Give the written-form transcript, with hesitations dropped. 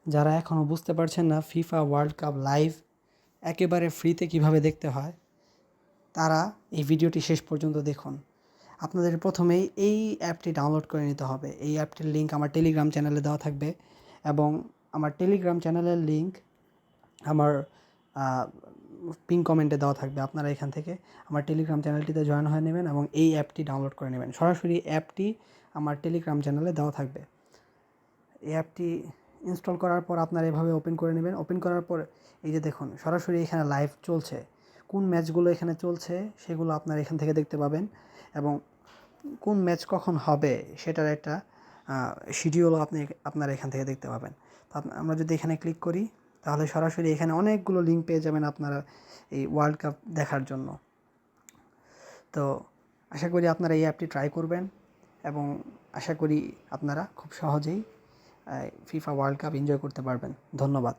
যারা এখনও বুঝতে পারছেন না ফিফা ওয়ার্ল্ড কাপ লাইভ একেবারে ফ্রিতে কিভাবে দেখতে হয়, তারা এই ভিডিওটি শেষ পর্যন্ত দেখুন। আপনাদের প্রথমেই এই অ্যাপটি ডাউনলোড করে নিতে হবে। এই অ্যাপটির লিঙ্ক আমার টেলিগ্রাম চ্যানেলে দেওয়া থাকবে এবং আমার টেলিগ্রাম চ্যানেলের লিঙ্ক আমার পিন কমেন্টে দেওয়া থাকবে। আপনারা এখান থেকে আমার টেলিগ্রাম চ্যানেলটিতে জয়েন হয়ে নেবেন এবং এই অ্যাপটি ডাউনলোড করে নেবেন। সরাসরি অ্যাপটি আমার টেলিগ্রাম চ্যানেলে দেওয়া থাকবে। এই অ্যাপটি ইনস্টল করার পর আপনারা এভাবে ওপেন করে নেবেন। ওপেন করার পর এই যে দেখুন সরাসরি এখানে লাইভ চলছে, কোন ম্যাচগুলো এখানে চলছে সেগুলো আপনারা এখান থেকে দেখতে পাবেন এবং কোন ম্যাচ কখন হবে সেটার একটা শিডিউলও আপনারা এখান থেকে দেখতে পাবেন। তো আমরা যদি এখানে ক্লিক করি তাহলে সরাসরি এখানে অনেকগুলো লিঙ্ক পেয়ে যাবেন আপনারা এই ওয়ার্ল্ড কাপ দেখার জন্য। তো আশা করি আপনারা এই অ্যাপটি ট্রাই করবেন এবং আশা করি আপনারা খুব সহজেই ফিফা ওয়ার্ল্ড কাপ এনজয় করতে পারবেন। ধন্যবাদ।